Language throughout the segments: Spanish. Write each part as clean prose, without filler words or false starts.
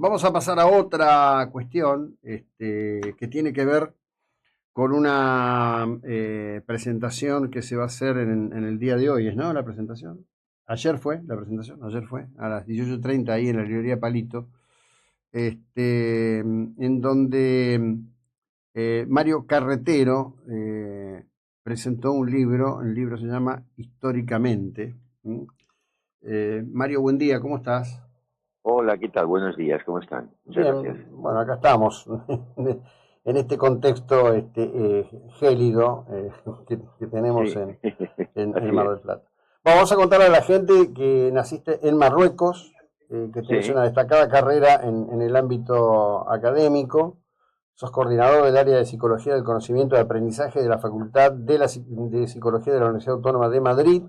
Vamos a pasar a otra cuestión que tiene que ver con una presentación que se va a hacer en el día de hoy, ¿no? La presentación. Ayer fue la presentación, ayer fue, a las 18:30 ahí en la librería Palito, en donde Mario Carretero presentó un libro se llama Históricamente. ¿Mm? Mario, buen día, ¿cómo estás? Hola, ¿qué tal? Buenos días, ¿cómo están? Muchas gracias. Bien, bueno, acá estamos, en este contexto gélido que tenemos Sí, en así Mar es. del Plata. Vamos a contarle a la gente que naciste en Marruecos, que tenés Sí, una destacada carrera en el ámbito académico, sos coordinador del área de Psicología del Conocimiento y Aprendizaje de la Facultad de Psicología de la Universidad Autónoma de Madrid,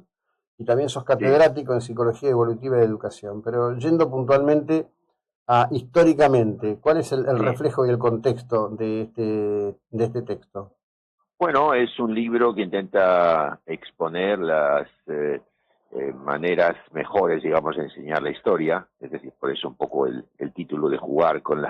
y también sos sí, catedrático en Psicología Evolutiva y Educación. Pero yendo puntualmente históricamente, ¿cuál es el sí. reflejo y el contexto de este texto? Bueno, es un libro que intenta exponer las maneras mejores, digamos, de enseñar la historia. Es decir, por eso un poco el título de jugar con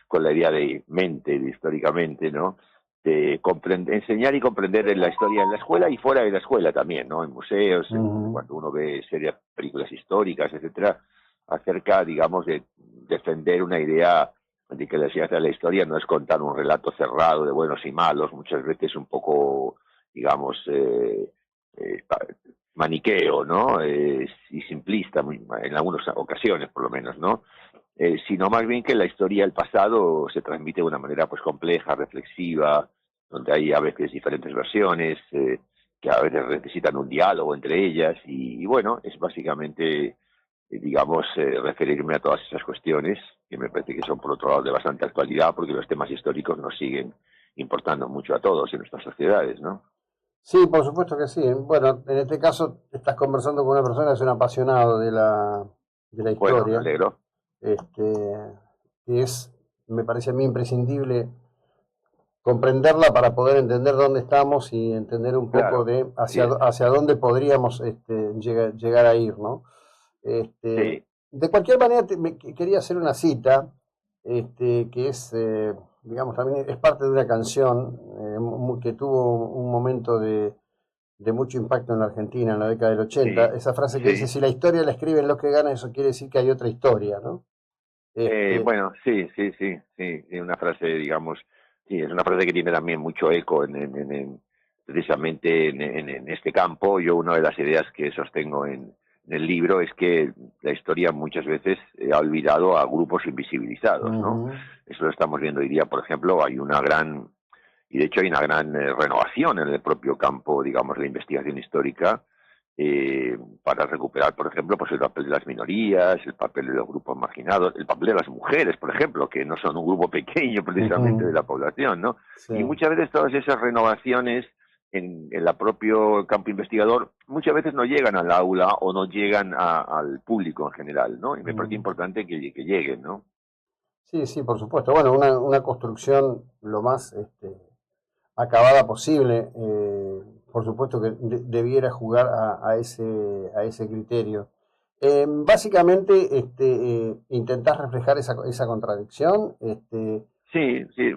con la idea de mente, de históricamente, ¿no? De enseñar y comprender la historia en la escuela y fuera de la escuela también, ¿no? En museos, Ujú. cuando uno ve series, películas históricas, etcétera, acerca, digamos, de defender una idea de que la ciencia de la historia no es contar un relato cerrado de buenos y malos, muchas veces un poco, digamos, eh, maniqueo, ¿no? Y simplista, en algunas ocasiones por lo menos, ¿no? Sino más bien que la historia del pasado se transmite de una manera pues compleja, reflexiva, donde hay a veces diferentes versiones, que a veces necesitan un diálogo entre ellas, y bueno, es básicamente digamos, referirme a todas esas cuestiones, que me parece que son, por otro lado, de bastante actualidad, porque los temas históricos nos siguen importando mucho a todos en nuestras sociedades, ¿no? Sí, por supuesto que sí. Bueno, en este caso estás conversando con una persona que es un apasionado de la Bueno, me historia, alegro. este, que es, me parece a mí imprescindible comprenderla para poder entender dónde estamos y entender un poco Claro, de así hacia, es. hacia dónde podríamos llegar a ir, ¿no? Sí, De cualquier manera, quería hacer una cita, que es, digamos, también es parte de una canción que tuvo un momento de mucho impacto en la Argentina en la década del 80. sí, Esa frase que dice, sí. si la historia la escriben los que ganan, eso quiere decir que hay otra historia, ¿no? Este, Bueno, sí, sí, sí, sí, es una frase, digamos, sí, es una frase que tiene también mucho eco precisamente en este campo. Yo una de las ideas que sostengo en el libro es que la historia muchas veces ha olvidado a grupos invisibilizados, ¿no? ujú, Eso lo estamos viendo hoy día, por ejemplo, hay una gran, y de hecho hay una gran renovación en el propio campo, digamos, de la investigación histórica, para recuperar, por ejemplo, pues el papel de las minorías, el papel de los grupos marginados, el papel de las mujeres, por ejemplo, que no son un grupo pequeño precisamente de ujú, la población, ¿no? sí. Y muchas veces todas esas renovaciones en el propio campo investigador muchas veces no llegan al aula o no llegan al público en general, ¿no? Y me parece Mm. importante que lleguen, ¿no? Sí, sí, por supuesto. Bueno, una construcción lo más acabada posible, por supuesto que debiera jugar a ese criterio. Básicamente, intentás reflejar esa contradicción. Sí, sí,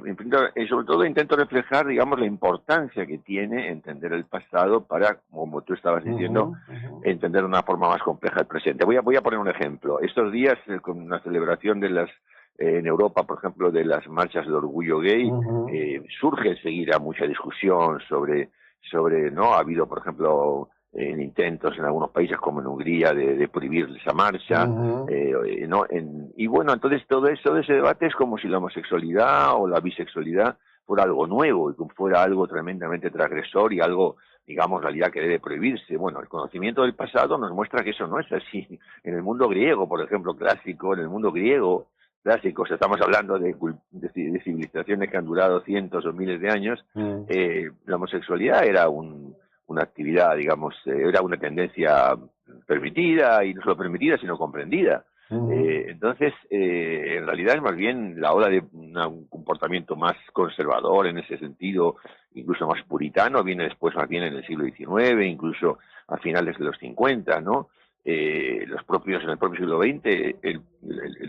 y sobre todo intento reflejar, digamos, la importancia que tiene entender el pasado para, como tú estabas Ujú, diciendo, ujú, entender de una forma más compleja el presente. Voy a poner un ejemplo. Estos días, con una celebración de en Europa, por ejemplo, de las marchas de orgullo gay, ujú, surge enseguida mucha discusión ¿no? Ha habido, por ejemplo, intentos en algunos países, como en Hungría, de prohibir esa marcha, ujú, ¿no? Y bueno, entonces todo ese debate es como si la homosexualidad o la bisexualidad fuera algo nuevo y fuera algo tremendamente transgresor y algo, digamos, realidad que debe prohibirse. Bueno, el conocimiento del pasado nos muestra que eso no es así. En el mundo griego, por ejemplo, clásico, en el mundo griego clásico, o sea, estamos hablando de civilizaciones que han durado cientos o miles de años, mm, la homosexualidad era una actividad, digamos, era una tendencia permitida, y no solo permitida, sino comprendida. ujú. Entonces, en realidad es más bien la ola de un comportamiento más conservador en ese sentido, incluso más puritano, viene después más bien en el siglo XIX, incluso a finales de los 50, ¿no? en el propio siglo XX, en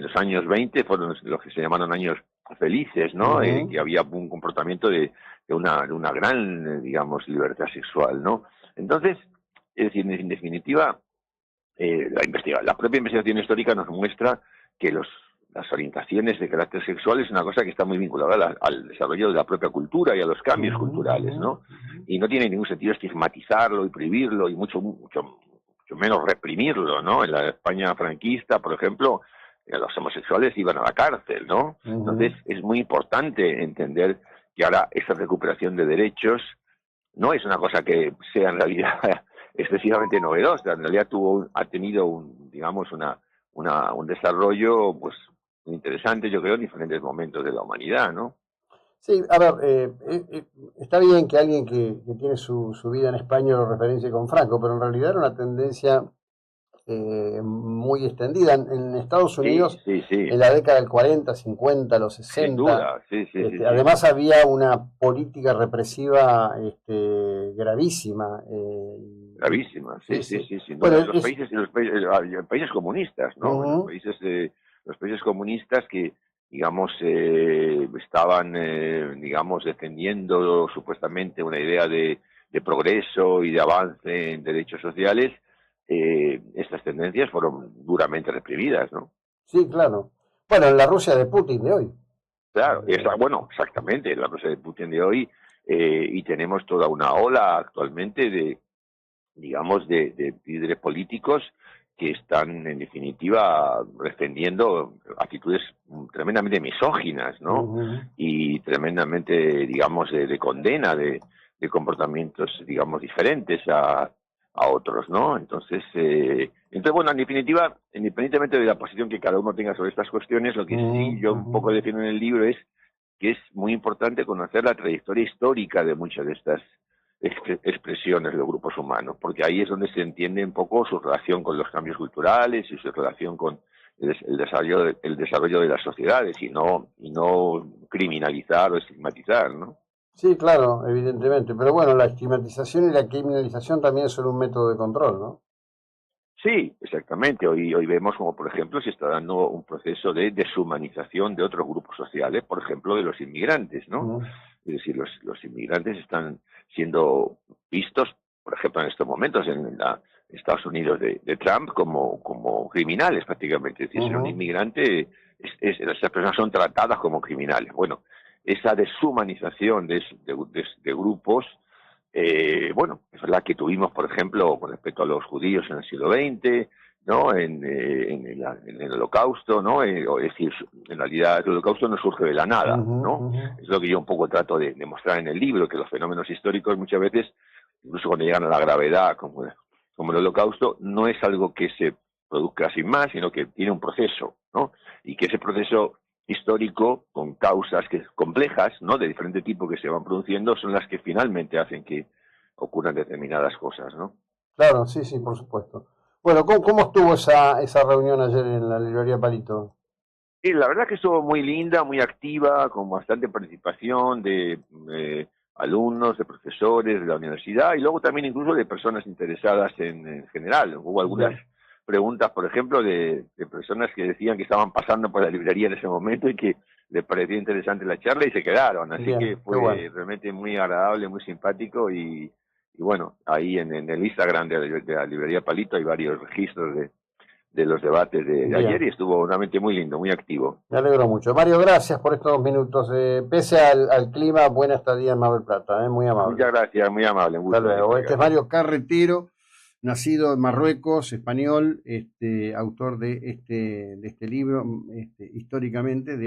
los años 20 fueron los que se llamaron años felices, ¿no? Que había un comportamiento de una gran, digamos, libertad sexual, ¿no? Entonces, es decir, en definitiva, la propia investigación histórica nos muestra que las orientaciones de carácter sexual es una cosa que está muy vinculada al desarrollo de la propia cultura y a los cambios culturales, ¿no? Y no tiene ningún sentido estigmatizarlo y prohibirlo y mucho menos reprimirlo, ¿no? En la España franquista, por ejemplo, los homosexuales iban a la cárcel, ¿no? Entonces es muy importante entender que ahora esa recuperación de derechos no es una cosa que sea en realidad excesivamente novedosa, en realidad ha tenido un desarrollo pues muy interesante, yo creo, en diferentes momentos de la humanidad, ¿no? Sí, a ver, está bien que alguien que tiene su vida en España lo referencie con Franco, pero en realidad era una tendencia muy extendida. En Estados Unidos, sí. en la década del 40, 50, los 60, sin duda, sí. Además había una política represiva gravísima. Gravísima, sí. Bueno, los países comunistas, ¿no? Los países comunistas que, digamos, estaban, digamos, defendiendo supuestamente una idea de progreso y de avance en derechos sociales, estas tendencias fueron duramente reprimidas, ¿no? Sí, claro. Bueno, en la Rusia de Putin de hoy. Claro, bueno, exactamente, en la Rusia de Putin de hoy, y tenemos toda una ola actualmente de líderes políticos que están, en definitiva, defendiendo actitudes tremendamente misóginas, ¿no? Y tremendamente, digamos, de condena de comportamientos, digamos, diferentes a otros, ¿no? Entonces, bueno, en definitiva, independientemente de la posición que cada uno tenga sobre estas cuestiones, lo que sí yo un poco defiendo en el libro es que es muy importante conocer la trayectoria histórica de muchas de estas expresiones de los grupos humanos, porque ahí es donde se entiende un poco su relación con los cambios culturales y su relación con el desarrollo de las sociedades y no criminalizar o estigmatizar, ¿no? Sí, claro, evidentemente, pero bueno, la estigmatización y la criminalización también son un método de control, ¿no? Sí, exactamente. Hoy vemos como, por ejemplo, se está dando un proceso de deshumanización de otros grupos sociales, por ejemplo, de los inmigrantes, ¿no? Es decir, los inmigrantes están siendo vistos, por ejemplo, en estos momentos en Estados Unidos de Trump como criminales prácticamente. Es decir, ser un inmigrante, esas personas son tratadas como criminales. Bueno, esa deshumanización de grupos, bueno, es verdad que tuvimos, por ejemplo, con respecto a los judíos en el siglo XX, ¿no? En el Holocausto, ¿no? Es decir, en realidad el Holocausto no surge de la nada, ¿no? Es lo que yo un poco trato de mostrar en el libro, que los fenómenos históricos muchas veces, incluso cuando llegan a la gravedad, como el Holocausto, no es algo que se produzca sin más, sino que tiene un proceso, ¿no? Y que ese proceso histórico, con causas complejas, ¿no? De diferente tipo que se van produciendo, son las que finalmente hacen que ocurran determinadas cosas, ¿no? Claro, sí, por supuesto. Bueno, ¿cómo estuvo esa reunión ayer en la librería Palito? Y la verdad que estuvo muy linda, muy activa, con bastante participación de alumnos, de profesores de la universidad y luego también incluso de personas interesadas en general. Hubo algunas preguntas, por ejemplo, de personas que decían que estaban pasando por la librería en ese momento y que les parecía interesante la charla y se quedaron. Así que fue realmente muy agradable, muy simpático y bueno, ahí en el Instagram de la librería Palito hay varios registros de los debates de ayer y estuvo realmente muy lindo, muy activo. Me alegro mucho. Mario, gracias por estos 2 minutos. Pese al clima, buena estadía en Mar del Plata, muy amable. Muchas gracias, muy amable. Hasta luego. Este es Mario Carretero, nacido en Marruecos, español, autor de este libro, históricamente, de